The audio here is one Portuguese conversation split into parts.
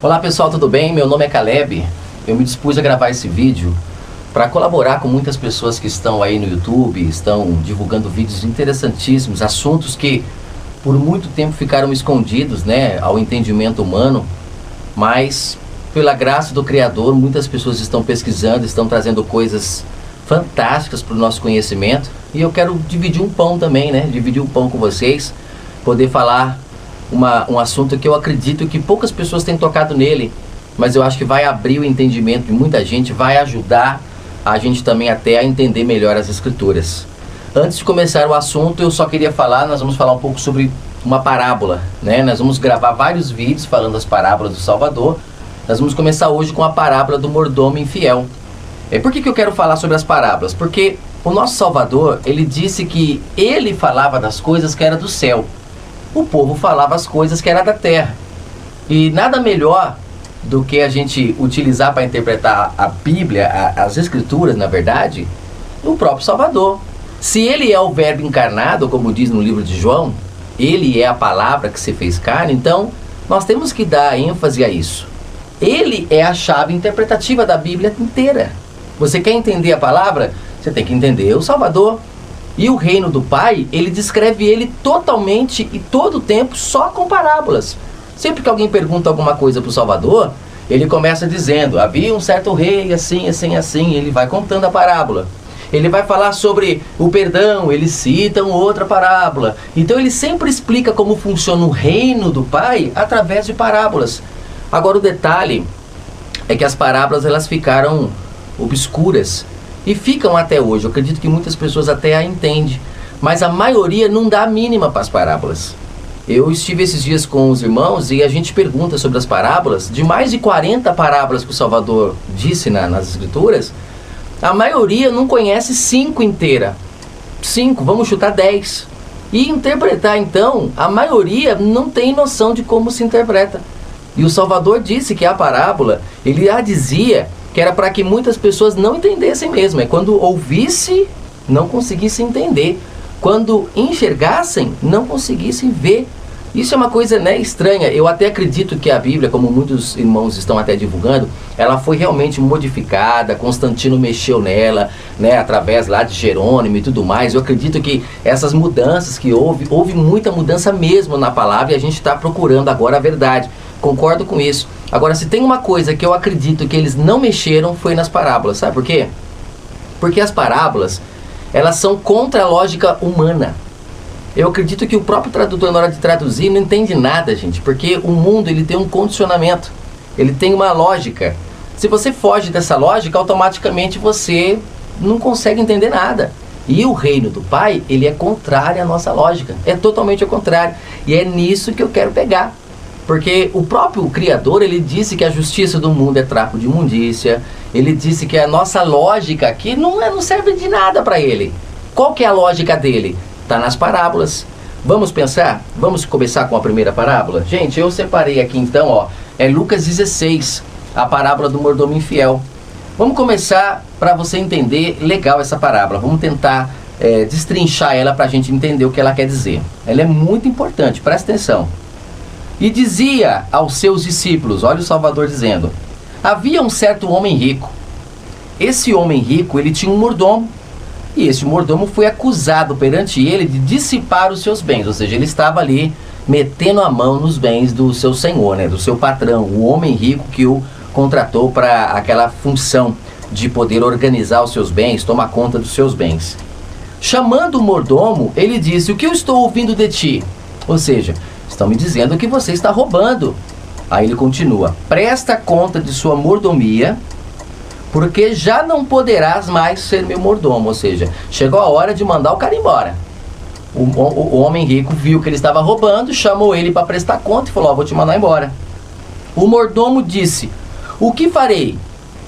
Olá pessoal, tudo bem? Meu nome é Caleb. Eu me dispus a gravar esse vídeo para colaborar com muitas pessoas que estão aí no YouTube, estão divulgando vídeos interessantíssimos, assuntos que por muito tempo ficaram escondidos, ao entendimento humano, mas pela graça do Criador, muitas pessoas estão pesquisando, estão trazendo coisas fantásticas para o nosso conhecimento, e eu quero dividir um pão também, dividir um pão com vocês, poder falar um assunto que eu acredito que poucas pessoas têm tocado nele, mas eu acho que vai abrir o entendimento de muita gente, vai ajudar a gente também até a entender melhor as Escrituras. Antes de começar o assunto, eu só queria nós vamos falar um pouco sobre uma parábola, Nós vamos gravar vários vídeos falando das parábolas do Salvador. Nós vamos começar hoje com a parábola do mordomo infiel. Por que eu quero falar sobre as parábolas? Porque o nosso Salvador, ele disse que ele falava das coisas que era do céu. O povo falava as coisas que era da terra. E nada melhor do que a gente utilizar para interpretar a Bíblia, as Escrituras, na verdade, o próprio Salvador. Se ele é o verbo encarnado, como diz no livro de João, ele é a palavra que se fez carne, então nós temos que dar ênfase a isso. Ele é a chave interpretativa da Bíblia inteira. Você quer entender a palavra? Você tem que entender o Salvador. E o reino do Pai, ele descreve ele totalmente e todo o tempo só com parábolas. Sempre que alguém pergunta alguma coisa para o Salvador, ele começa dizendo, havia um certo rei, assim, assim, assim, ele vai contando a parábola. Ele vai falar sobre o perdão, ele cita uma outra parábola. Então ele sempre explica como funciona o reino do Pai através de parábolas. Agora o detalhe é que as parábolas elas ficaram obscuras. E ficam até hoje. Eu acredito que muitas pessoas até a entendem, mas a maioria não dá a mínima para as parábolas. Eu estive esses dias com os irmãos e a gente pergunta sobre as parábolas. De mais de 40 parábolas que o Salvador disse nas Escrituras, a maioria não conhece 5 inteiras. 5, vamos chutar 10. E interpretar então, a maioria não tem noção de como se interpreta. E o Salvador disse que a parábola, ele a dizia que era para que muitas pessoas não entendessem mesmo. É quando ouvisse, não conseguissem entender. Quando enxergassem, não conseguissem ver. Isso é uma coisa estranha. Eu até acredito que a Bíblia, como muitos irmãos estão até divulgando, ela foi realmente modificada, Constantino mexeu nela, através lá de Jerônimo e tudo mais. Eu acredito que essas mudanças que houve muita mudança mesmo na palavra e a gente está procurando agora a verdade. Concordo com isso. Agora, se tem uma coisa que eu acredito que eles não mexeram, foi nas parábolas. Sabe por quê? Porque as parábolas, elas são contra a lógica humana. Eu acredito que o próprio tradutor, na hora de traduzir, não entende nada, gente. Porque o mundo, ele tem um condicionamento. Ele tem uma lógica. Se você foge dessa lógica, automaticamente você não consegue entender nada. E o reino do Pai, ele é contrário à nossa lógica. É totalmente ao contrário. E é nisso que eu quero pegar. Porque o próprio Criador, ele disse que a justiça do mundo é trapo de imundícia. Ele disse que a nossa lógica aqui não serve de nada para ele. Qual que é a lógica dele? Está nas parábolas. Vamos pensar? Vamos começar com a primeira parábola? Gente, eu separei aqui então, é Lucas 16, a parábola do mordomo infiel. Vamos começar para você entender legal essa parábola. Vamos tentar destrinchar ela para a gente entender o que ela quer dizer. Ela é muito importante, presta atenção. E dizia aos seus discípulos, olha o Salvador dizendo, havia um certo homem rico. Esse homem rico, ele tinha um mordomo, e esse mordomo foi acusado perante ele de dissipar os seus bens, ou seja, ele estava ali metendo a mão nos bens do seu senhor, do seu patrão, o homem rico que o contratou para aquela função de poder organizar os seus bens, tomar conta dos seus bens. Chamando o mordomo, ele disse, o que eu estou ouvindo de ti? Ou seja, estão me dizendo que você está roubando. Aí ele continua, presta conta de sua mordomia, porque já não poderás mais ser meu mordomo. Ou seja, chegou a hora de mandar o cara embora. O homem rico viu que ele estava roubando, chamou ele para prestar conta e falou, vou te mandar embora. O mordomo disse, o que farei?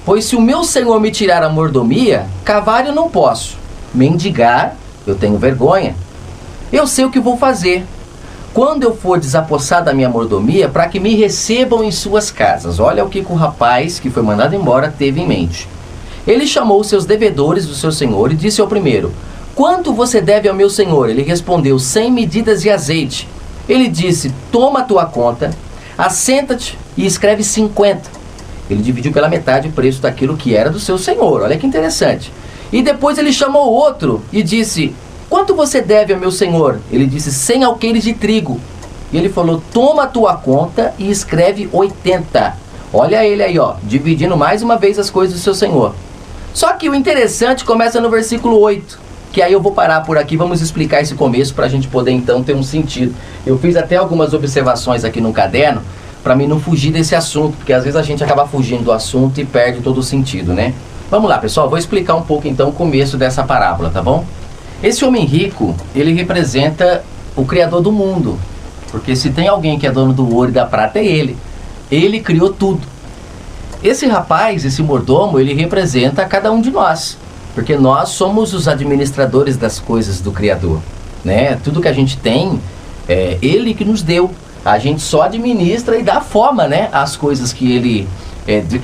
Pois se o meu senhor me tirar a mordomia, cavar eu não posso. Mendigar, eu tenho vergonha. Eu sei o que vou fazer. Quando eu for desapossar da minha mordomia, para que me recebam em suas casas. Olha o que o rapaz que foi mandado embora teve em mente. Ele chamou os seus devedores do seu senhor e disse ao primeiro, quanto você deve ao meu senhor? Ele respondeu, 100 medidas de azeite. Ele disse, toma a tua conta, assenta-te e escreve 50. Ele dividiu pela metade o preço daquilo que era do seu senhor. Olha que interessante. E depois ele chamou outro e disse: quanto você deve ao meu senhor? Ele disse: 100 alqueires de trigo. E ele falou: toma a tua conta e escreve 80. Olha ele aí, ó, dividindo mais uma vez as coisas do seu senhor. Só que o interessante começa no versículo 8, que aí eu vou parar por aqui, vamos explicar esse começo para a gente poder então ter um sentido. Eu fiz até algumas observações aqui no caderno, para mim não fugir desse assunto, porque às vezes a gente acaba fugindo do assunto e perde todo o sentido, né? Vamos lá, pessoal, vou explicar um pouco então o começo dessa parábola, tá bom? Esse homem rico, ele representa o Criador do mundo, porque se tem alguém que é dono do ouro e da prata é ele. Ele criou tudo. Esse rapaz, esse mordomo, ele representa cada um de nós, porque nós somos os administradores das coisas do Criador, né? Tudo que a gente tem, é ele que nos deu. A gente só administra e dá forma, né, às coisas que ele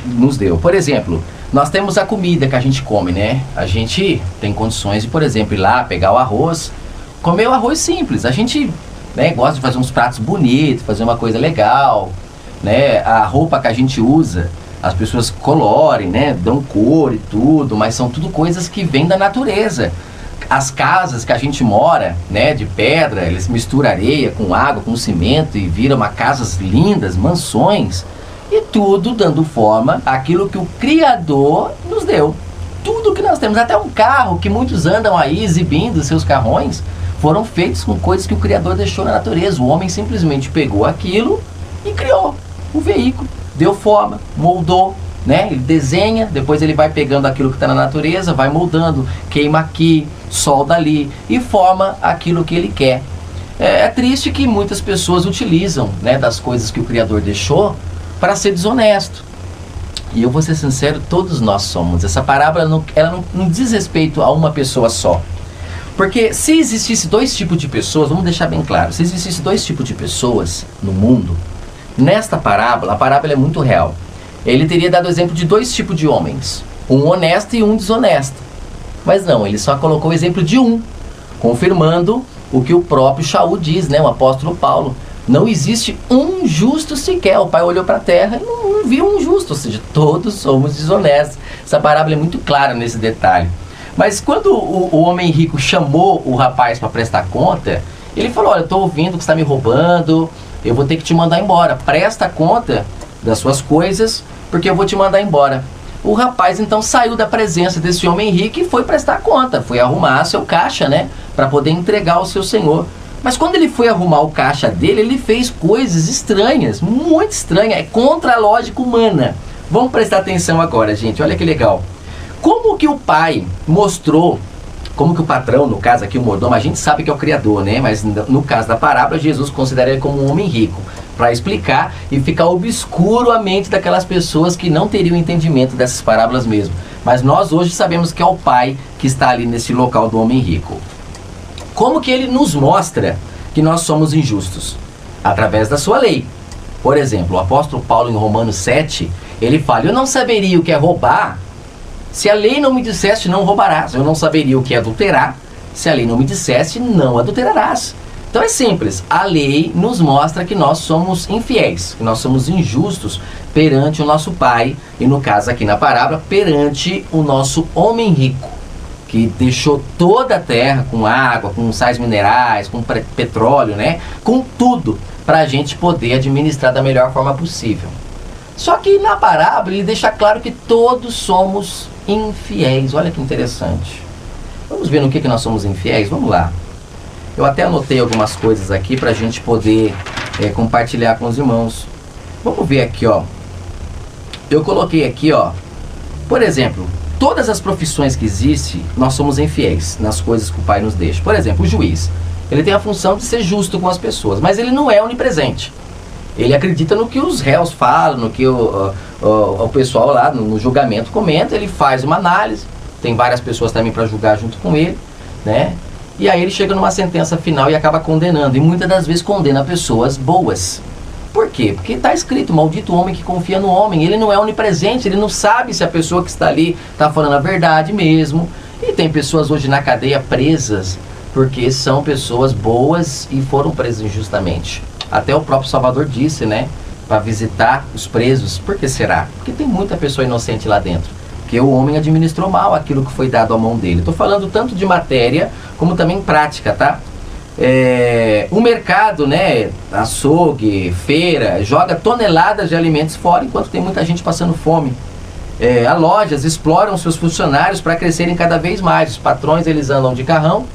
nos deu. Por exemplo, nós temos a comida que a gente come, né? A gente tem condições de, por exemplo, ir lá, pegar o arroz, comer o arroz simples. A gente, né, gosta de fazer uns pratos bonitos, fazer uma coisa legal, né? A roupa que a gente usa, as pessoas colorem, né, dão cor e tudo, mas são tudo coisas que vêm da natureza. As casas que a gente mora, né, de pedra, eles misturam areia com água, com cimento e viram uma casas lindas, mansões, e tudo dando forma àquilo que o Criador nos deu. Tudo que nós temos, até um carro que muitos andam aí exibindo seus carrões, foram feitos com coisas que o Criador deixou na natureza. O homem simplesmente pegou aquilo e criou o veículo, deu forma, moldou, né? Ele desenha, depois ele vai pegando aquilo que está na natureza, vai moldando, queima aqui, solda ali e forma aquilo que ele quer. É triste que muitas pessoas utilizam, né, das coisas que o Criador deixou para ser desonesto. E eu vou ser sincero, todos nós somos. Essa parábola ela não diz respeito a uma pessoa só. Porque se existisse dois tipos de pessoas, vamos deixar bem claro, se existisse dois tipos de pessoas no mundo, nesta parábola, a parábola é muito real. Ele teria dado exemplo de dois tipos de homens, um honesto e um desonesto. Mas não, ele só colocou o exemplo de um, confirmando o que o próprio Shaul diz, né, o apóstolo Paulo. Não existe um justo sequer. O pai olhou para a terra e não viu um justo, ou seja, todos somos desonestos. Essa parábola é muito clara nesse detalhe. Mas quando o homem rico chamou o rapaz para prestar conta, ele falou: olha, eu estou ouvindo que você está me roubando, eu vou ter que te mandar embora. Presta conta das suas coisas, porque eu vou te mandar embora. O rapaz então saiu da presença desse homem rico e foi prestar conta, foi arrumar seu caixa, né, para poder entregar ao seu senhor. Mas quando ele foi arrumar o caixa dele, ele fez coisas estranhas, muito estranhas, é contra a lógica humana. Vamos prestar atenção agora, gente, olha que legal. Como que o pai mostrou, como que o patrão, no caso aqui o mordomo, a gente sabe que é o Criador, né? Mas no caso da parábola, Jesus considera ele como um homem rico, para explicar e ficar obscuro a mente daquelas pessoas que não teriam entendimento dessas parábolas mesmo. Mas nós hoje sabemos que é o pai que está ali nesse local do homem rico. Como que ele nos mostra que nós somos injustos? Através da sua lei. Por exemplo, o apóstolo Paulo em Romanos 7, ele fala: eu não saberia o que é roubar se a lei não me dissesse não roubarás. Eu não saberia o que é adulterar se a lei não me dissesse não adulterarás. Então é simples, a lei nos mostra que nós somos infiéis, que nós somos injustos perante o nosso pai, e no caso aqui na parábola, perante o nosso homem rico, que deixou toda a terra com água, com sais minerais, com petróleo, né? Com tudo, para a gente poder administrar da melhor forma possível. Só que na parábola ele deixa claro que todos somos infiéis. Olha que interessante. Vamos ver no que nós somos infiéis? Vamos lá. Eu até anotei algumas coisas aqui para a gente poder compartilhar com os irmãos. Vamos ver aqui, ó. Eu coloquei aqui, ó. Por exemplo, todas as profissões que existem, nós somos infiéis nas coisas que o Pai nos deixa. Por exemplo, o juiz. Ele tem a função de ser justo com as pessoas, mas ele não é onipresente. Ele acredita no que os réus falam, no que o pessoal lá no julgamento comenta. Ele faz uma análise, tem várias pessoas também para julgar junto com ele, né? E aí ele chega numa sentença final e acaba condenando. E muitas das vezes condena pessoas boas. Por quê? Porque está escrito: maldito o homem que confia no homem. Ele não é onipresente, ele não sabe se a pessoa que está ali está falando a verdade mesmo. E tem pessoas hoje na cadeia presas porque são pessoas boas e foram presas injustamente. Até o próprio Salvador disse, né, para visitar os presos. Por que será? Porque tem muita pessoa inocente lá dentro. Porque o homem administrou mal aquilo que foi dado à mão dele. Estou falando tanto de matéria como também prática, tá? O mercado, né, açougue, feira, joga toneladas de alimentos fora enquanto tem muita gente passando fome. As lojas exploram seus funcionários para crescerem cada vez mais. Os patrões, eles andam de carrão,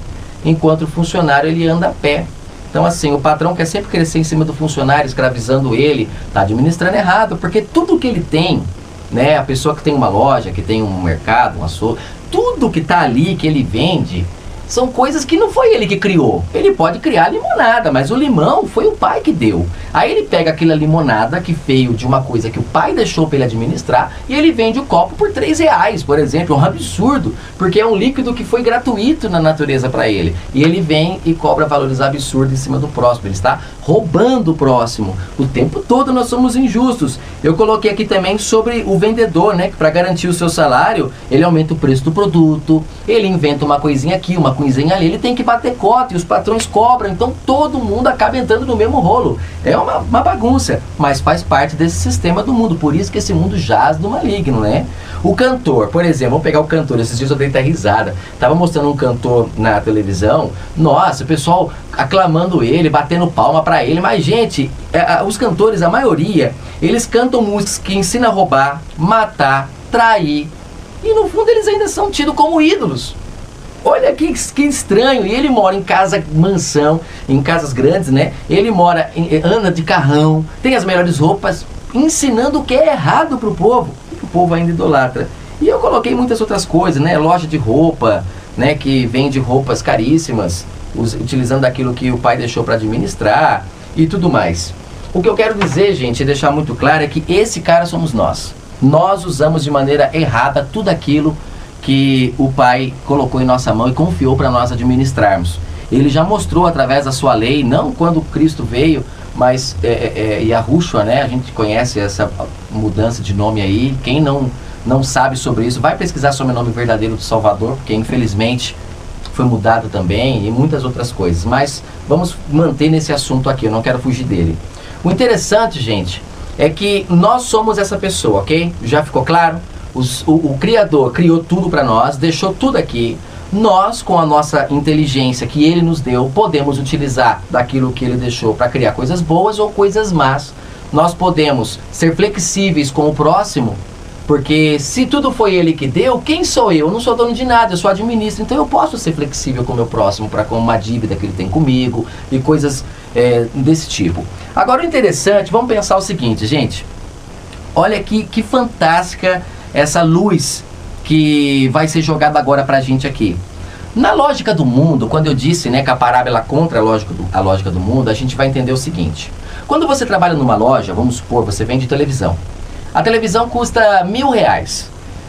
enquanto o funcionário, ele anda a pé. Então, assim, o patrão quer sempre crescer em cima do funcionário, escravizando ele, está administrando errado, porque tudo que ele tem, né, a pessoa que tem uma loja, que tem um mercado, um açougue, tudo que está ali, que ele vende, são coisas que não foi ele que criou. Ele pode criar limonada, mas o limão foi o pai que deu. Aí ele pega aquela limonada que veio de uma coisa que o pai deixou para ele administrar e ele vende o copo por R$3, por exemplo. É um absurdo, porque é um líquido que foi gratuito na natureza para ele. E ele vem e cobra valores absurdos em cima do próximo. Ele está roubando o próximo. O tempo todo nós somos injustos. Eu coloquei aqui também sobre o vendedor, né, que para garantir o seu salário, ele aumenta o preço do produto, ele inventa uma coisinha aqui, uma coisinha ali, ele tem que bater cota e os patrões cobram, então todo mundo acaba entrando no mesmo rolo. É uma bagunça, mas faz parte desse sistema do mundo, por isso que esse mundo jaz do maligno, né? O cantor, por exemplo, vamos pegar o cantor, esses dias eu dei até risada, tava mostrando um cantor na televisão, nossa, o pessoal aclamando ele, batendo palma pra ele, mas gente, os cantores, a maioria, eles cantam músicas que ensinam a roubar, matar, trair, e no fundo eles ainda são tidos como ídolos. Olha que estranho. E ele mora em casa, mansão, em casas grandes, né? Ele mora, anda de carrão, tem as melhores roupas, ensinando o que é errado pro povo. E o povo ainda idolatra. E eu coloquei muitas outras coisas, né? Loja de roupa, né? Que vende roupas caríssimas, utilizando aquilo que o pai deixou para administrar e tudo mais. O que eu quero dizer, gente, e deixar muito claro, é que esse cara somos nós. Nós usamos de maneira errada tudo aquilo que o Pai colocou em nossa mão e confiou para nós administrarmos. Ele já mostrou através da sua lei, não quando Cristo veio, mas Yahushua, né? A gente conhece essa mudança de nome aí. Quem não sabe sobre isso, vai pesquisar sobre o nome verdadeiro do Salvador, porque infelizmente foi mudado também, e muitas outras coisas. Mas vamos manter nesse assunto aqui, eu não quero fugir dele. O interessante, gente, é que nós somos essa pessoa, ok? Já ficou claro? O Criador criou tudo para nós, deixou tudo aqui. Nós, com a nossa inteligência que Ele nos deu, podemos utilizar daquilo que Ele deixou para criar coisas boas ou coisas más. Nós podemos ser flexíveis com o próximo, porque se tudo foi Ele que deu, quem sou eu? Eu não sou dono de nada, eu só administro. Então eu posso ser flexível com o meu próximo para com uma dívida que ele tem comigo e coisas desse tipo. Agora o interessante, vamos pensar o seguinte, gente. Olha que fantástica essa luz que vai ser jogada agora pra gente aqui. Na lógica do mundo, quando eu disse, né, que a parábola contra a lógica do mundo, a gente vai entender o seguinte. Quando você trabalha numa loja, vamos supor, você vende televisão. A televisão custa R$1.000.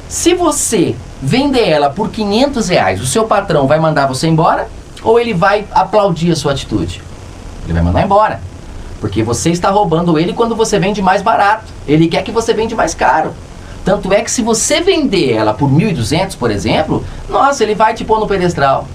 Se você vender ela por R$500, o seu patrão vai mandar você embora ou ele vai aplaudir a sua atitude? Ele vai mandar embora. Porque você está roubando ele quando você vende mais barato. Ele quer que você vende mais caro. Tanto é que se você vender ela por 1.200, por exemplo, nossa, ele vai te pôr no pedestral.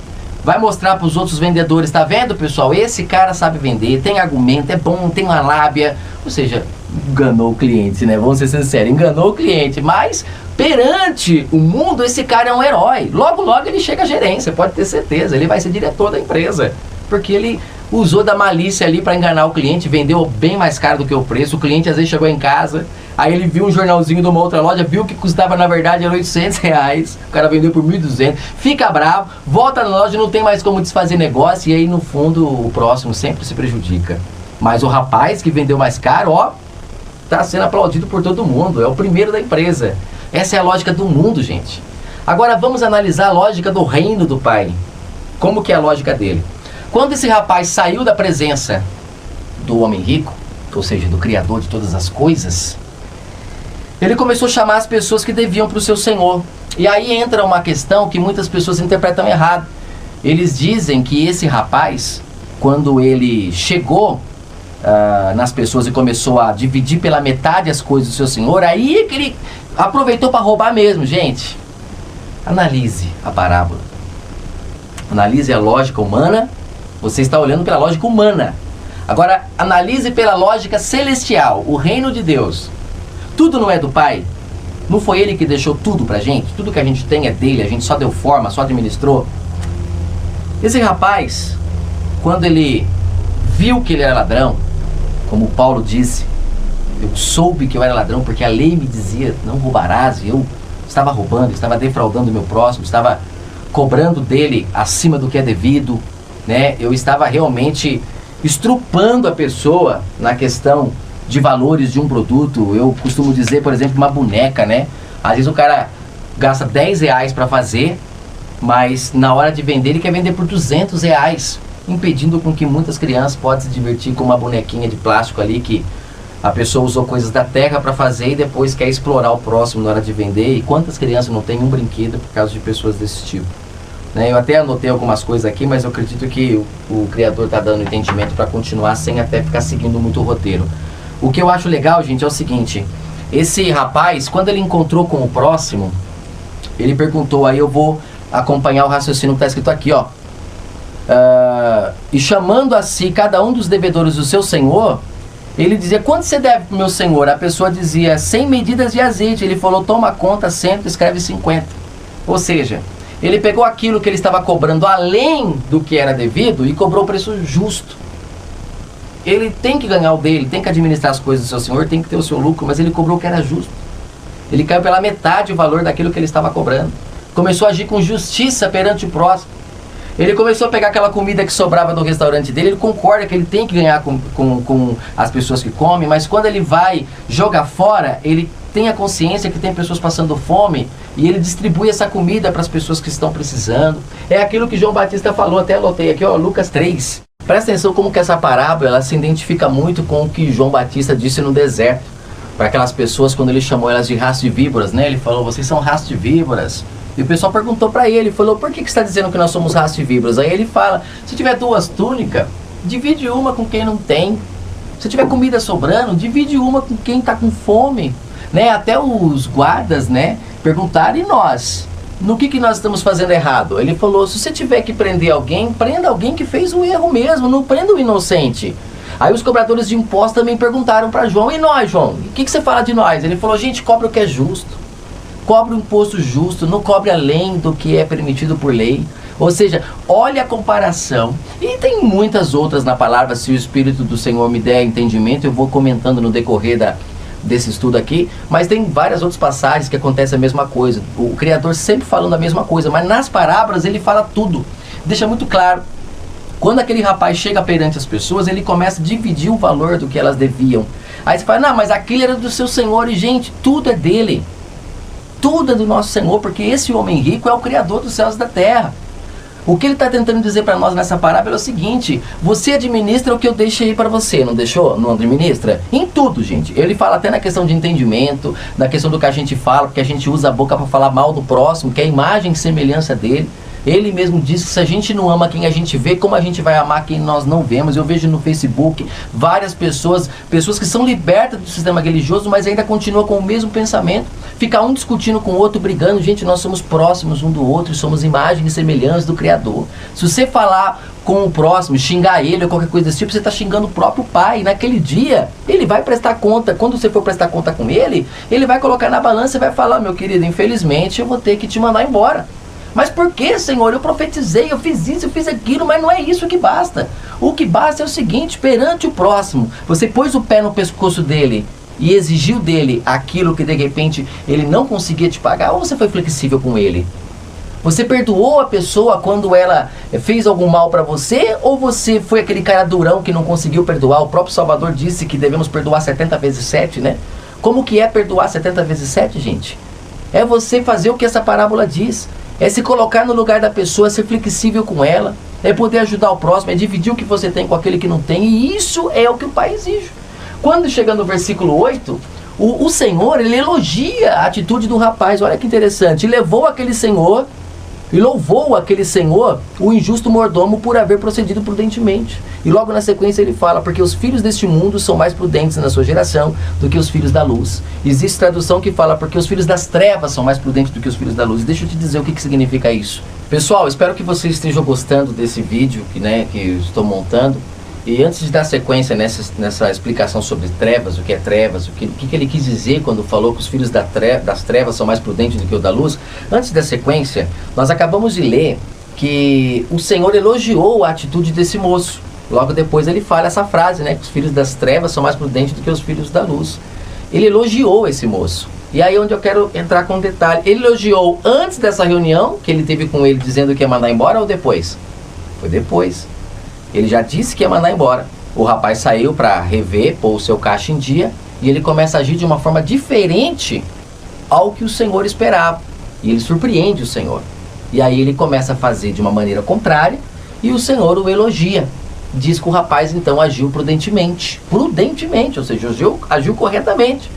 Vai mostrar para os outros vendedores, tá vendo, pessoal? Esse cara sabe vender, tem argumento, é bom, tem uma lábia. Ou seja, enganou o cliente, né? Vamos ser sinceros, enganou o cliente. Mas perante o mundo, esse cara é um herói. Logo, logo ele chega à gerência, pode ter certeza. Ele vai ser diretor da empresa. Porque ele usou da malícia ali para enganar o cliente, vendeu bem mais caro do que o preço. O cliente às vezes chegou em casa, aí ele viu um jornalzinho de uma outra loja, viu que custava na verdade era R$800, o cara vendeu por 1.200, fica bravo, volta na loja, não tem mais como desfazer negócio, e aí no fundo o próximo sempre se prejudica. Mas o rapaz que vendeu mais caro, ó, tá sendo aplaudido por todo mundo, é o primeiro da empresa. Essa é a lógica do mundo, gente. Agora vamos analisar a lógica do reino do Pai. Como que é a lógica dele? Quando esse rapaz saiu da presença do homem rico, ou seja, do Criador de todas as coisas, ele começou a chamar as pessoas que deviam para o seu Senhor. E aí entra uma questão que muitas pessoas interpretam errado. Eles dizem que esse rapaz, quando ele chegou nas pessoas e começou a dividir pela metade as coisas do seu Senhor, aí é que ele aproveitou para roubar mesmo, gente. Analise a parábola. Analise a lógica humana. Você está olhando pela lógica humana. Agora, analise pela lógica celestial, o reino de Deus. Tudo não é do Pai? Não foi Ele que deixou tudo pra gente? Tudo que a gente tem é dele, a gente só deu forma, só administrou? Esse rapaz, quando ele viu que ele era ladrão, como Paulo disse, eu soube que eu era ladrão porque a lei me dizia, não roubarás, e eu estava roubando, estava defraudando o meu próximo, estava cobrando dele acima do que é devido, né? Eu estava realmente estrupando a pessoa na questão de valores de um produto. Eu costumo dizer, por exemplo, uma boneca, né? Às vezes o cara gasta 10 reais para fazer, mas na hora de vender ele quer vender por 200 reais, impedindo com que muitas crianças possam se divertir com uma bonequinha de plástico ali que a pessoa usou coisas da terra para fazer e depois quer explorar o próximo na hora de vender. E quantas crianças não têm um brinquedo por causa de pessoas desse tipo? Né? Eu até anotei algumas coisas aqui, mas eu acredito que o Criador está dando entendimento para continuar sem até ficar seguindo muito o roteiro. O que eu acho legal, gente, é o seguinte: esse rapaz, quando ele encontrou com o próximo, ele perguntou, aí eu vou acompanhar o raciocínio que está escrito aqui, ó. E chamando a si cada um dos devedores do seu senhor, ele dizia, quanto você deve para o meu senhor? A pessoa dizia, 100 medidas de azeite. Ele falou, toma conta, 100, escreve 50. Ou seja, ele pegou aquilo que ele estava cobrando além do que era devido e cobrou o preço justo. Ele tem que ganhar o dele, tem que administrar as coisas do seu senhor, tem que ter o seu lucro, mas ele cobrou o que era justo. Ele caiu pela metade o valor daquilo que ele estava cobrando. Começou a agir com justiça perante o próximo. Ele começou a pegar aquela comida que sobrava do restaurante dele, ele concorda que ele tem que ganhar com as pessoas que comem, mas quando ele vai jogar fora, ele tem a consciência que tem pessoas passando fome e ele distribui essa comida para as pessoas que estão precisando. É aquilo que João Batista falou, até anotei aqui, ó, Lucas 3. Presta atenção como que essa parábola ela se identifica muito com o que João Batista disse no deserto. Para aquelas pessoas, quando ele chamou elas de raça de víboras, né? Ele falou, vocês são raça de víboras. E o pessoal perguntou para ele, falou, por que você está dizendo que nós somos raça de víboras? Aí ele fala, se tiver 2 túnicas, divide uma com quem não tem. Se tiver comida sobrando, divide uma com quem está com fome. Né? Até os guardas, né, perguntaram, e nós? No que nós estamos fazendo errado? Ele falou, se você tiver que prender alguém, prenda alguém que fez um erro mesmo, não prenda o inocente. Aí os cobradores de impostos também perguntaram para João, e nós, João? O que você fala de nós? Ele falou, gente, cobra o que é justo. Cobre um imposto justo, não cobre além do que é permitido por lei. Ou seja, olha a comparação. E tem muitas outras na palavra, se o Espírito do Senhor me der entendimento, eu vou comentando no decorrer desse estudo aqui. Mas tem várias outras passagens que acontece a mesma coisa. O Criador sempre falando a mesma coisa, mas nas parábolas ele fala tudo. Deixa muito claro. Quando aquele rapaz chega perante as pessoas, ele começa a dividir o valor do que elas deviam. Aí você fala, não, mas aquilo era do seu Senhor. E gente, tudo é dele. Tudo é do nosso Senhor, porque esse homem rico é o Criador dos céus e da terra. O que ele está tentando dizer para nós nessa parábola é o seguinte, você administra o que eu deixei para você, não deixou? Não administra? Em tudo, gente. Ele fala até na questão de entendimento, na questão do que a gente fala, porque a gente usa a boca para falar mal do próximo, que é a imagem e semelhança dele. Ele mesmo disse que se a gente não ama quem a gente vê, como a gente vai amar quem nós não vemos? Eu vejo no Facebook várias pessoas que são libertas do sistema religioso, mas ainda continuam com o mesmo pensamento. Fica um discutindo com o outro, brigando. Gente, nós somos próximos um do outro e somos imagem e semelhança do Criador. Se você falar com o próximo, xingar ele ou qualquer coisa desse tipo, você está xingando o próprio Pai. Naquele dia, ele vai prestar conta. Quando você for prestar conta com ele, ele vai colocar na balança e vai falar, meu querido, infelizmente eu vou ter que te mandar embora. Mas por que, Senhor? Eu profetizei, eu fiz isso, eu fiz aquilo, mas não é isso que basta. O que basta é o seguinte, perante o próximo, você pôs o pé no pescoço dele e exigiu dele aquilo que de repente ele não conseguia te pagar, ou você foi flexível com ele? Você perdoou a pessoa quando ela fez algum mal para você, ou você foi aquele cara durão que não conseguiu perdoar? O próprio Salvador disse que devemos perdoar 70 vezes 7, né? Como que é perdoar 70 vezes 7, gente? É você fazer o que essa parábola diz. É se colocar no lugar da pessoa, ser flexível com ela, é poder ajudar o próximo, é dividir o que você tem com aquele que não tem, e isso é o que o Pai exige. Quando chega no versículo 8, o Senhor, ele elogia a atitude do rapaz, olha que interessante, levou aquele Senhor, e louvou aquele Senhor, o injusto mordomo, por haver procedido prudentemente. E logo na sequência ele fala, porque os filhos deste mundo são mais prudentes na sua geração do que os filhos da luz. Existe tradução que fala, porque os filhos das trevas são mais prudentes do que os filhos da luz. Deixa eu te dizer o que significa isso. Pessoal, espero que vocês estejam gostando desse vídeo que eu estou montando. E antes de dar sequência nessa explicação sobre trevas, o que é trevas, o que ele quis dizer quando falou que os filhos das trevas são mais prudentes do que o da luz, antes da sequência, nós acabamos de ler que o Senhor elogiou a atitude desse moço. Logo depois ele fala essa frase, né, que os filhos das trevas são mais prudentes do que os filhos da luz. Ele elogiou esse moço. E aí onde eu quero entrar com um detalhe. Ele elogiou antes dessa reunião que ele teve com ele dizendo que ia mandar embora ou depois? Foi depois. Ele já disse que ia mandar embora. O rapaz saiu para rever, pôr o seu caixa em dia, e ele começa a agir de uma forma diferente ao que o Senhor esperava. E ele surpreende o Senhor. E aí ele começa a fazer de uma maneira contrária, e o Senhor o elogia. Diz que o rapaz então agiu prudentemente. Prudentemente, ou seja, agiu corretamente.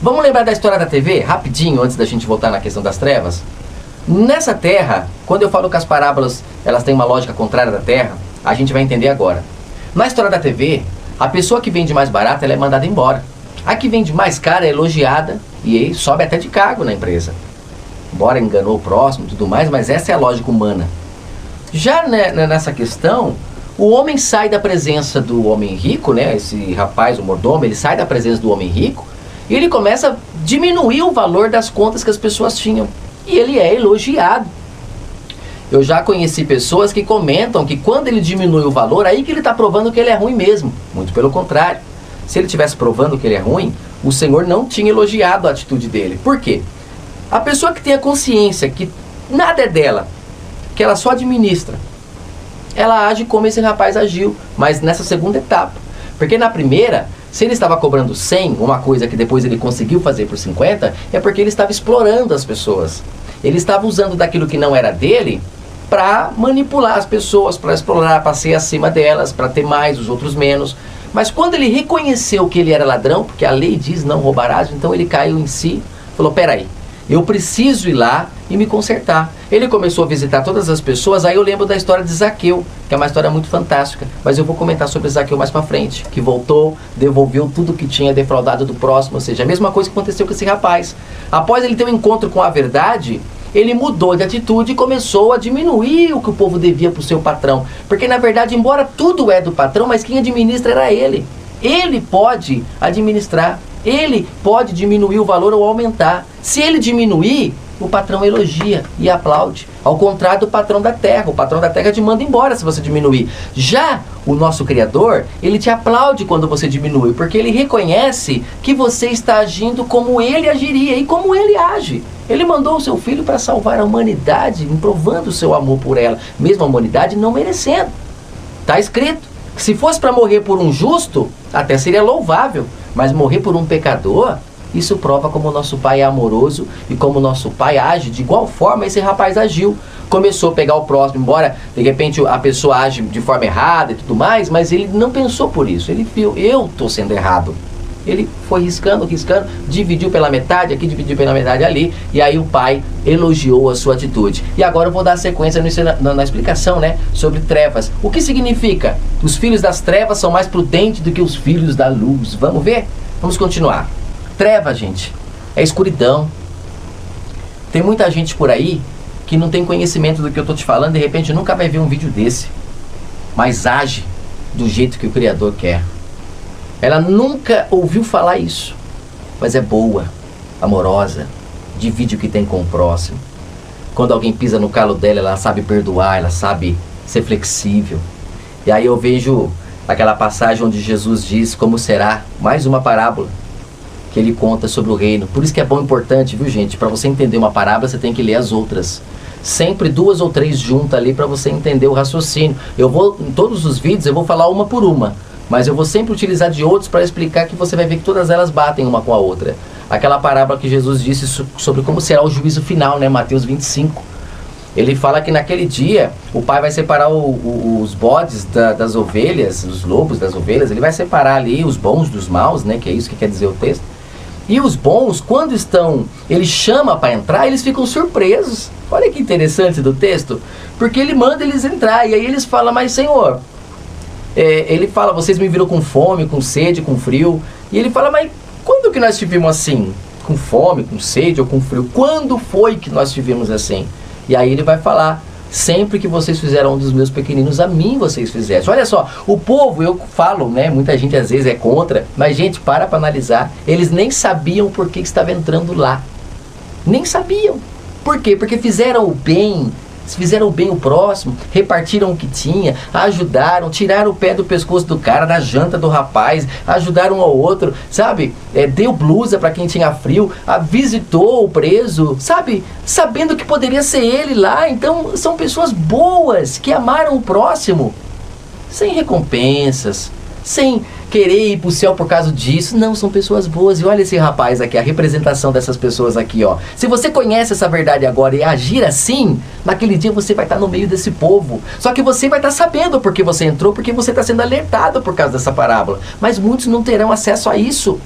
Vamos lembrar da história da TV, rapidinho, antes da gente voltar na questão das trevas? Nessa terra, quando eu falo que as parábolas elas têm uma lógica contrária da terra, a gente vai entender agora. Na história da TV, a pessoa que vende mais barata ela é mandada embora. A que vende mais cara é elogiada e aí sobe até de cargo na empresa. Embora enganou o próximo e tudo mais, mas essa é a lógica humana. Já nessa questão, o homem sai da presença do homem rico, né? Esse rapaz, o mordomo, ele sai da presença do homem rico e ele começa a diminuir o valor das contas que as pessoas tinham. E ele é elogiado. Eu já conheci pessoas que comentam que quando ele diminui o valor, aí que ele está provando que ele é ruim mesmo. Muito pelo contrário. Se ele estivesse provando que ele é ruim, o Senhor não tinha elogiado a atitude dele. Por quê? A pessoa que tem a consciência que nada é dela, que ela só administra, ela age como esse rapaz agiu, mas nessa segunda etapa. Porque na primeira, se ele estava cobrando 100, uma coisa que depois ele conseguiu fazer por 50, é porque ele estava explorando as pessoas. Ele estava usando daquilo que não era dele para manipular as pessoas, para explorar, para ser acima delas, para ter mais, os outros menos. Mas quando ele reconheceu que ele era ladrão, porque a lei diz não roubarás, então ele caiu em si, falou, peraí, eu preciso ir lá e me consertar. Ele começou a visitar todas as pessoas, aí eu lembro da história de Zaqueu, que é uma história muito fantástica, mas eu vou comentar sobre Zaqueu mais pra frente, que voltou, devolveu tudo que tinha defraudado do próximo, ou seja, a mesma coisa que aconteceu com esse rapaz. Após ele ter um encontro com a verdade, ele mudou de atitude e começou a diminuir o que o povo devia para o seu patrão. Porque na verdade, embora tudo é do patrão, mas quem administra era ele. Ele pode administrar, ele pode diminuir o valor ou aumentar. Se ele diminuir, o patrão elogia e aplaude. Ao contrário do patrão da terra. O patrão da terra te manda embora se você diminuir. Já o nosso Criador, ele te aplaude quando você diminui, porque ele reconhece que você está agindo como ele agiria e como ele age. Ele mandou o seu filho para salvar a humanidade, provando o seu amor por ela, mesmo a humanidade não merecendo. Está escrito que se fosse para morrer por um justo, até seria louvável, mas morrer por um pecador, isso prova como o nosso Pai é amoroso e como o nosso Pai age. De igual forma esse rapaz agiu. Começou a pegar o próximo, embora de repente a pessoa age de forma errada e tudo mais, mas ele não pensou por isso. Ele viu, eu estou sendo errado. Ele foi riscando, dividiu pela metade aqui, dividiu pela metade ali, e aí o pai elogiou a sua atitude. E agora eu vou dar sequência na explicação, né, sobre trevas. O que significa? Os filhos das trevas são mais prudentes do que os filhos da luz. Vamos ver? Vamos continuar. Treva, gente, é escuridão. Tem muita gente por aí que não tem conhecimento do que eu estou te falando, de repente nunca vai ver um vídeo desse, mas age do jeito que o Criador quer. Ela nunca ouviu falar isso, mas é boa, amorosa, divide o que tem com o próximo. Quando alguém pisa no calo dela, ela sabe perdoar, ela sabe ser flexível. E aí eu vejo aquela passagem onde Jesus diz como será, mais uma parábola que ele conta sobre o reino. Por isso que é bom, importante, viu gente, para você entender uma parábola você tem que ler as outras. Sempre 2 ou 3 juntas ali para você entender o raciocínio. Eu vou, em todos os vídeos, eu vou falar uma por uma, mas eu vou sempre utilizar de outros para explicar que você vai ver que todas elas batem uma com a outra. Aquela parábola que Jesus disse sobre como será o juízo final, né? Mateus 25. Ele fala que naquele dia o pai vai separar os bodes das ovelhas, os lobos das ovelhas. Ele vai separar ali os bons dos maus, né? Que é isso que quer dizer o texto. E os bons, quando ele chama para entrar, eles ficam surpresos. Olha que interessante do texto. Porque ele manda eles entrar. E aí eles falam, mas Senhor... ele fala, vocês me viram com fome, com sede, com frio. E ele fala, mas quando que nós tivemos assim? Com fome, com sede ou com frio? Quando foi que nós tivemos assim? E aí ele vai falar, Sempre que vocês fizeram um dos meus pequeninos, a mim vocês fizessem. Olha só, o povo, eu falo, né? Muita gente às vezes é contra, mas gente, para analisar. Eles nem sabiam por que estava entrando lá. Nem sabiam. Por quê? Porque fizeram o bem o próximo, repartiram o que tinha, ajudaram, tiraram o pé do pescoço do cara, da janta do rapaz, ajudaram um ao outro, sabe? Deu blusa para quem tinha frio, visitou o preso, sabe? Sabendo que poderia ser ele lá. Então são pessoas boas que amaram o próximo, sem recompensas, sem querer ir pro céu por causa disso. Não, são pessoas boas. E olha esse rapaz aqui, a representação dessas pessoas aqui, ó. Se você conhece essa verdade agora e agir assim, naquele dia você vai estar no meio desse povo. Só que você vai estar sabendo porque você entrou, porque você está sendo alertado por causa dessa parábola. Mas muitos não terão acesso a isso.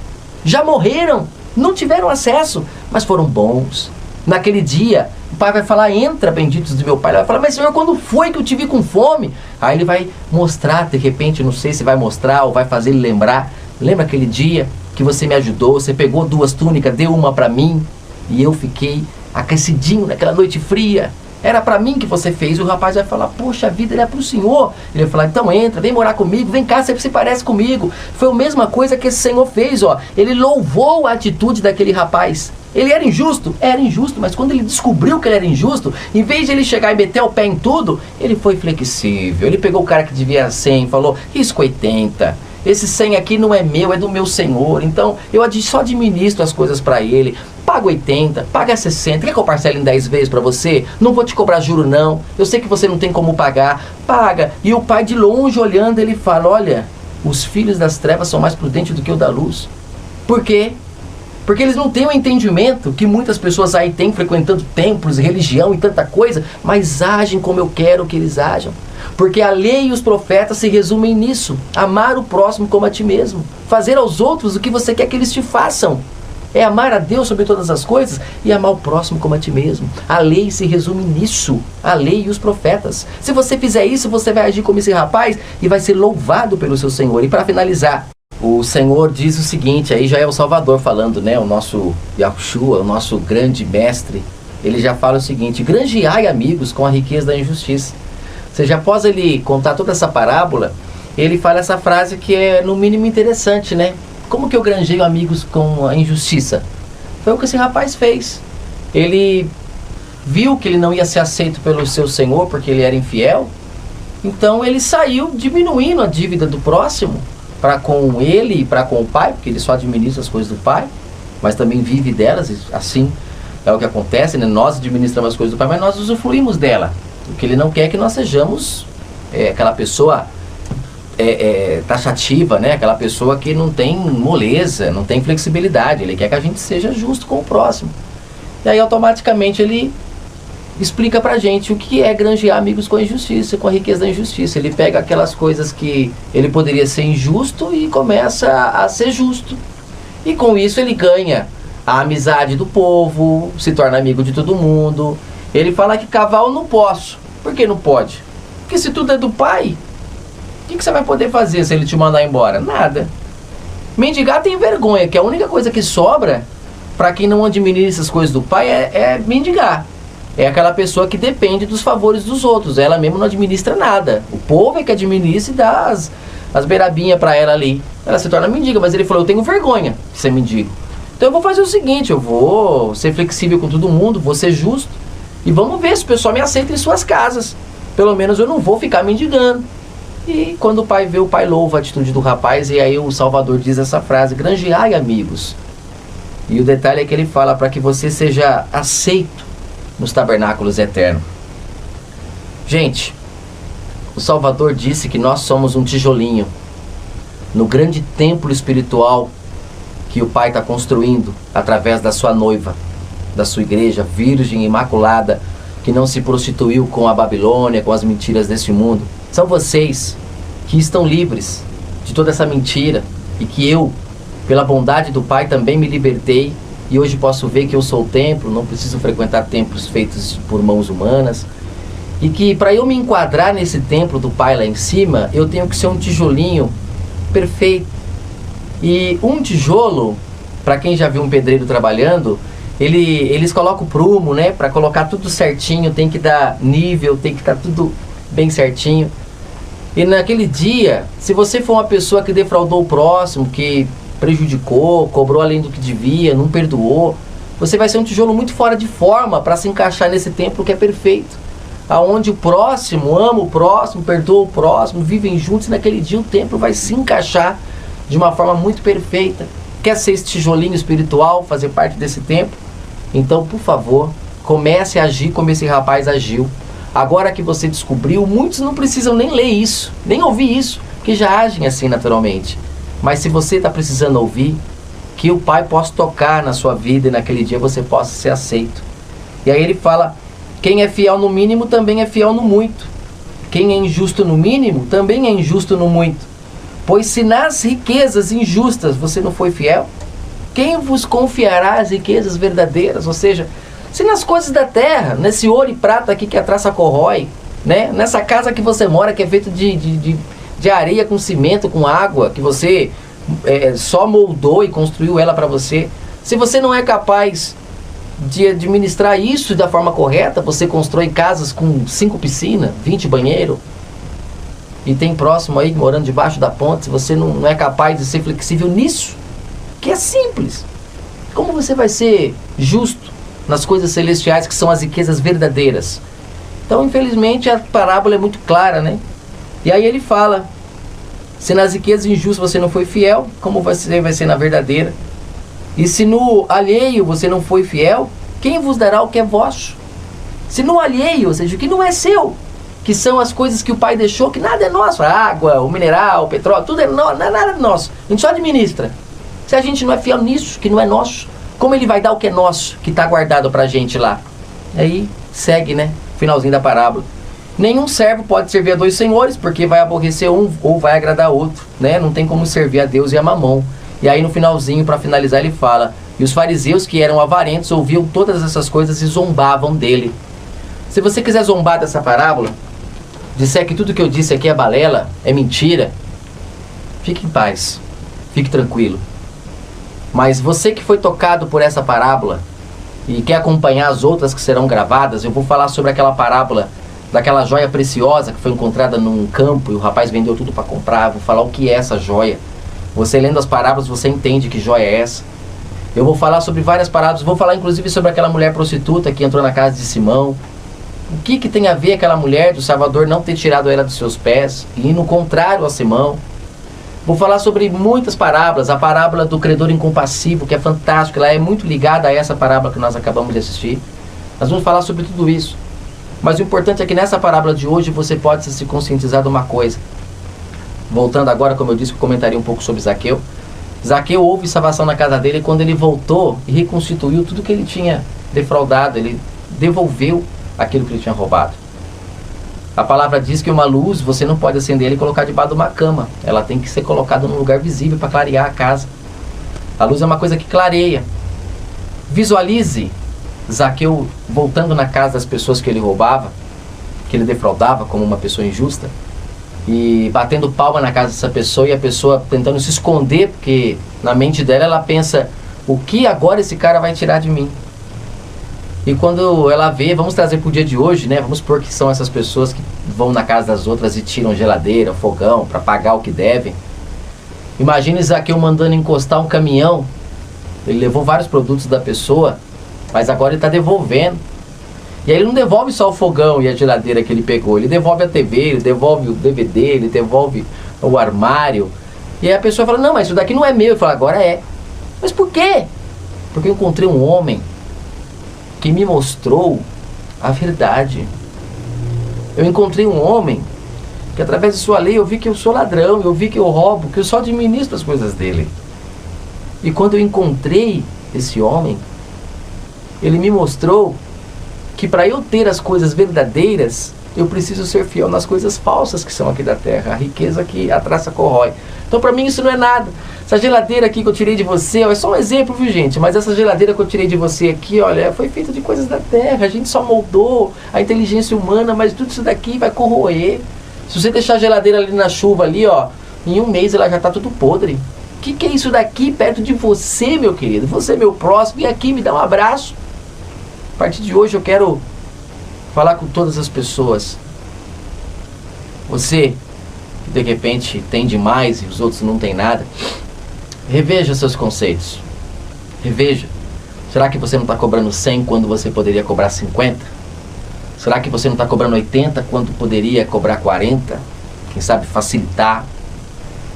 Já morreram, não tiveram acesso, mas foram bons. Naquele dia, o pai vai falar, entra, benditos do meu pai. Ele vai falar, mas Senhor, quando foi que eu te vi com fome? Aí ele vai mostrar, de repente, não sei se vai mostrar ou vai fazer ele lembrar. Lembra aquele dia que você me ajudou, você pegou 2 túnicas, deu uma para mim, e eu fiquei aquecidinho naquela noite fria. Era para mim que você fez. O rapaz vai falar, poxa vida, ele é pro Senhor. Ele vai falar, então entra, vem morar comigo, vem cá, você se parece comigo. Foi a mesma coisa que esse Senhor fez, ó. Ele louvou a atitude daquele rapaz. Ele era injusto? Era injusto, mas quando ele descobriu que ele era injusto, em vez de ele chegar e meter o pé em tudo, ele foi flexível. Ele pegou o cara que devia 100 e falou, risco 80. Esse 100 aqui não é meu, é do meu Senhor. Então eu só administro as coisas para ele. Paga 80, paga 60. Quer que eu parcele em 10 vezes para você? Não vou te cobrar juro não. Eu sei que você não tem como pagar. Paga. E o pai de longe olhando, ele fala, olha, os filhos das trevas são mais prudentes do que o da luz. Por quê? Porque eles não têm o entendimento que muitas pessoas aí têm, frequentando templos, religião e tanta coisa, mas agem como eu quero que eles ajam. Porque a lei e os profetas se resumem nisso: amar o próximo como a ti mesmo, fazer aos outros o que você quer que eles te façam. É amar a Deus sobre todas as coisas e amar o próximo como a ti mesmo. A lei se resume nisso, a lei e os profetas. Se você fizer isso, você vai agir como esse rapaz e vai ser louvado pelo seu Senhor. E para finalizar, o Senhor diz o seguinte, aí já é o Salvador falando, né? O nosso Yahushua, o nosso grande mestre, ele já fala o seguinte: granjeai amigos com a riqueza da injustiça. Ou seja, após ele contar toda essa parábola, ele fala essa frase que é no mínimo interessante, né? Como que eu granjeio amigos com a injustiça? Foi o que esse rapaz fez. Ele viu que ele não ia ser aceito pelo seu Senhor porque ele era infiel, então ele saiu diminuindo a dívida do próximo para com ele e para com o pai, porque ele só administra as coisas do pai, mas também vive delas. Assim é o que acontece, né? Nós administramos as coisas do pai, mas nós usufruímos dela. O que ele não quer é que nós sejamos aquela pessoa taxativa, né? Aquela pessoa que não tem moleza, não tem flexibilidade. Ele quer que a gente seja justo com o próximo. E aí automaticamente ele explica pra gente o que é granjear amigos com a injustiça, com a riqueza da injustiça. Ele pega aquelas coisas que ele poderia ser injusto e começa a ser justo. E com isso ele ganha a amizade do povo, se torna amigo de todo mundo. Ele fala que cavalo não posso. Por que não pode? Porque se tudo é do pai, o que você vai poder fazer se ele te mandar embora? Nada. Mendigar tem vergonha, que a única coisa que sobra para quem não administra as coisas do pai é mendigar. É aquela pessoa que depende dos favores dos outros. Ela mesmo não administra nada. O povo é que administra e dá as beirabinhas para ela ali. Ela se torna mendiga, mas ele falou, eu tenho vergonha de ser mendigo. Então eu vou fazer o seguinte, eu vou ser flexível com todo mundo, vou ser justo. E vamos ver se o pessoal me aceita em suas casas. Pelo menos eu não vou ficar mendigando. E quando o pai vê, o pai louva a atitude do rapaz. E aí o Salvador diz essa frase: granjeai amigos. E o detalhe é que ele fala para que você seja aceito nos tabernáculos eternos. Gente, o Salvador disse que nós somos um tijolinho no grande templo espiritual que o Pai está construindo através da sua noiva, da sua igreja virgem imaculada, que não se prostituiu com a Babilônia, com as mentiras deste mundo. São vocês que estão livres de toda essa mentira e que eu, pela bondade do Pai, também me libertei e hoje posso ver que eu sou o templo, não preciso frequentar templos feitos por mãos humanas. E que para eu me enquadrar nesse templo do Pai lá em cima, eu tenho que ser um tijolinho perfeito. E um tijolo, para quem já viu um pedreiro trabalhando, Eles colocam o prumo, né? Para colocar tudo certinho, tem que dar nível, tem que estar tudo bem certinho. E naquele dia, se você for uma pessoa que defraudou o próximo, que prejudicou, cobrou além do que devia, não perdoou, você vai ser um tijolo muito fora de forma para se encaixar nesse templo que é perfeito. Aonde o próximo ama o próximo, perdoa o próximo, vivem juntos, e naquele dia o templo vai se encaixar de uma forma muito perfeita. Quer ser esse tijolinho espiritual, fazer parte desse templo? Então, por favor, comece a agir como esse rapaz agiu. Agora que você descobriu, muitos não precisam nem ler isso, nem ouvir isso, que já agem assim naturalmente. Mas se você está precisando ouvir, que o Pai possa tocar na sua vida e naquele dia você possa ser aceito. E aí ele fala, quem é fiel no mínimo também é fiel no muito. Quem é injusto no mínimo também é injusto no muito. Pois se nas riquezas injustas você não foi fiel, quem vos confiará as riquezas verdadeiras? Ou seja, se nas coisas da terra, nesse ouro e prata aqui que a traça corrói, né? Nessa casa que você mora, que é feita de areia com cimento, com água, que você só moldou e construiu ela para você. Se você não é capaz de administrar isso da forma correta, você constrói casas com 5 piscinas, 20 banheiros, e tem próximo aí morando debaixo da ponte, se você não é capaz de ser flexível nisso, que é simples, como você vai ser justo nas coisas celestiais, que são as riquezas verdadeiras? Então, infelizmente, a parábola é muito clara, né? E aí ele fala, se nas riquezas injustas você não foi fiel, como você vai ser na verdadeira? E se no alheio você não foi fiel, quem vos dará o que é vosso? Se no alheio, ou seja, o que não é seu, que são as coisas que o Pai deixou, que nada é nosso, a água, o mineral, o petróleo, tudo é nosso, nada é nosso, a gente só administra. Se a gente não é fiel nisso, que não é nosso, como ele vai dar o que é nosso, que está guardado pra gente lá? Aí segue, né? Finalzinho da parábola. Nenhum servo pode servir a 2 senhores, porque vai aborrecer um ou vai agradar outro, né? Não tem como servir a Deus e a Mamon. E aí no finalzinho, para finalizar, ele fala, e os fariseus que eram avarentos ouviam todas essas coisas e zombavam dele. Se você quiser zombar dessa parábola, disser que tudo que eu disse aqui é balela, é mentira, fique em paz, fique tranquilo. Mas você que foi tocado por essa parábola e quer acompanhar as outras que serão gravadas, eu vou falar sobre aquela parábola daquela joia preciosa que foi encontrada num campo e o rapaz vendeu tudo para comprar. Vou falar o que é essa joia. Você lendo as parábolas, você entende que joia é essa. Eu vou falar sobre várias parábolas, vou falar inclusive sobre aquela mulher prostituta que entrou na casa de Simão. O que tem a ver aquela mulher do Salvador não ter tirado ela dos seus pés e ir no contrário a Simão? Vou falar sobre muitas parábolas, a parábola do credor incompassivo, que é fantástica, ela é muito ligada a essa parábola que nós acabamos de assistir. Nós vamos falar sobre tudo isso. Mas o importante é que nessa parábola de hoje você pode se conscientizar de uma coisa. Voltando agora, como eu disse, eu comentaria um pouco sobre Zaqueu. Zaqueu houve salvação na casa dele quando ele voltou e reconstituiu tudo que ele tinha defraudado, ele devolveu aquilo que ele tinha roubado. A palavra diz que uma luz você não pode acender ela e colocar debaixo de uma cama. Ela tem que ser colocada num lugar visível para clarear a casa. A luz é uma coisa que clareia. Visualize Zaqueu voltando na casa das pessoas que ele roubava, que ele defraudava como uma pessoa injusta, e batendo palma na casa dessa pessoa e a pessoa tentando se esconder, porque na mente dela ela pensa, o que agora esse cara vai tirar de mim? E quando ela vê, vamos trazer para o dia de hoje, né? Vamos supor que são essas pessoas que vão na casa das outras e tiram geladeira, fogão, para pagar o que devem. Imagine Zaqueu mandando encostar um caminhão. Ele levou vários produtos da pessoa, mas agora ele está devolvendo. E aí ele não devolve só o fogão e a geladeira que ele pegou. Ele devolve a TV, ele devolve o DVD, ele devolve o armário. E aí a pessoa fala, não, mas isso daqui não é meu. Ele fala, agora é. Mas por quê? Porque eu encontrei um homem que me mostrou a verdade. Eu encontrei um homem que através de sua lei eu vi que eu sou ladrão, eu vi que eu roubo, que eu só administro as coisas dele. E quando eu encontrei esse homem, ele me mostrou que para eu ter as coisas verdadeiras, eu preciso ser fiel nas coisas falsas que são aqui da terra, a riqueza que a traça corrói. Então para mim isso não é nada. Essa geladeira aqui que eu tirei de você, é só um exemplo, viu gente? Mas essa geladeira que eu tirei de você aqui, olha, foi feita de coisas da terra. A gente só moldou a inteligência humana, mas tudo isso daqui vai corroer. Se você deixar a geladeira ali na chuva ali, ó, em um mês ela já tá tudo podre. que é isso daqui perto de você, meu querido? Você é meu próximo, vem aqui, me dá um abraço. A partir de hoje eu quero falar com todas as pessoas. Você, que de repente tem demais e os outros não tem nada, reveja seus conceitos. Reveja. Será que você não está cobrando 100 quando você poderia cobrar 50? Será que você não está cobrando 80 quando poderia cobrar 40? Quem sabe facilitar?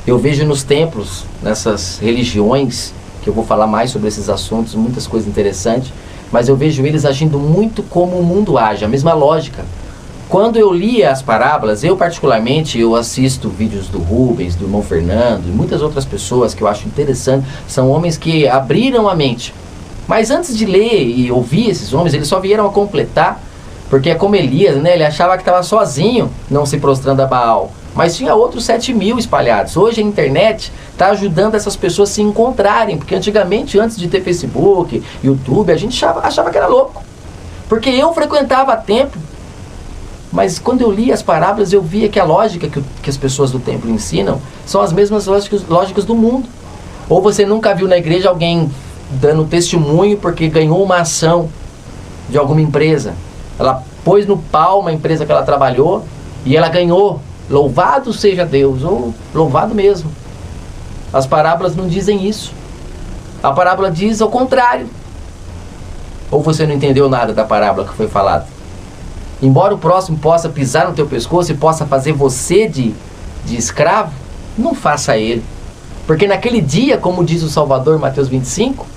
Eu vejo nos templos, nessas religiões, que eu vou falar mais sobre esses assuntos, muitas coisas interessantes, mas eu vejo eles agindo muito como o mundo age, a mesma lógica. Quando eu lia as parábolas, eu particularmente, eu assisto vídeos do Rubens, do irmão Fernando e muitas outras pessoas que eu acho interessante, são homens que abriram a mente. Mas antes de ler e ouvir esses homens, eles só vieram a completar, porque é como Elias, né? Ele achava que estava sozinho, não se prostrando a Baal. Mas tinha outros 7.000 espalhados. Hoje a internet está ajudando essas pessoas a se encontrarem, porque antigamente, antes de ter Facebook, YouTube, a gente achava que era louco. Porque eu frequentava templo, mas quando eu li as parábolas, eu via que a lógica que as pessoas do templo ensinam são as mesmas lógicas do mundo. Ou você nunca viu na igreja alguém dando testemunho porque ganhou uma ação de alguma empresa. Ela pôs no pau uma empresa que ela trabalhou e ela ganhou. Louvado seja Deus, ou louvado mesmo. As parábolas não dizem isso. A parábola diz ao contrário. Ou você não entendeu nada da parábola que foi falada? Embora o próximo possa pisar no teu pescoço e possa fazer você de escravo, não faça ele. Porque naquele dia, como diz o Salvador, Mateus 25,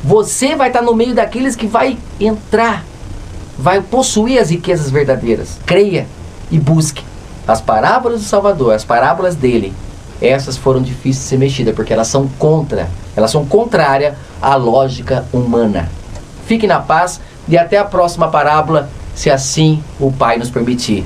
você vai estar no meio daqueles que vai entrar, vai possuir as riquezas verdadeiras. Creia e busque. As parábolas do Salvador, as parábolas dele, essas foram difíceis de ser mexidas, porque elas são contrárias à lógica humana. Fique na paz e até a próxima parábola, se assim o Pai nos permitir.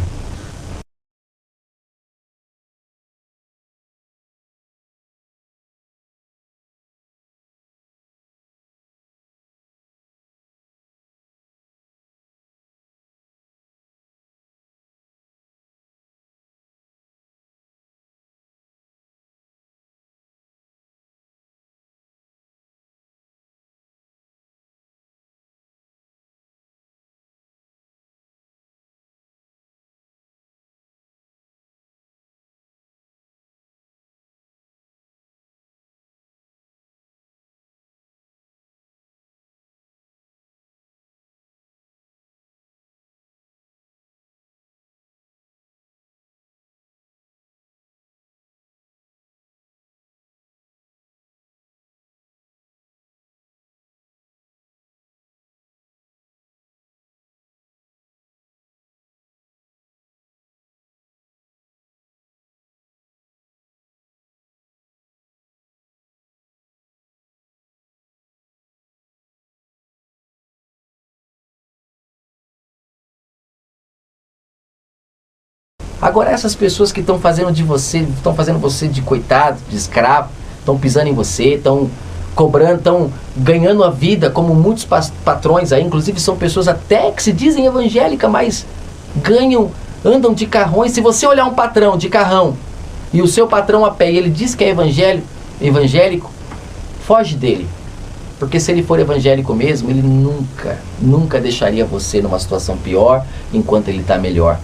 Agora essas pessoas que estão fazendo você de coitado, de escravo, estão pisando em você, estão cobrando, estão ganhando a vida, como muitos patrões aí, inclusive são pessoas até que se dizem evangélicas, mas ganham, andam de carrões. Se você olhar um patrão de carrão e o seu patrão a pé e ele diz que é evangélico, foge dele. Porque se ele for evangélico mesmo, ele nunca deixaria você numa situação pior enquanto ele está melhor.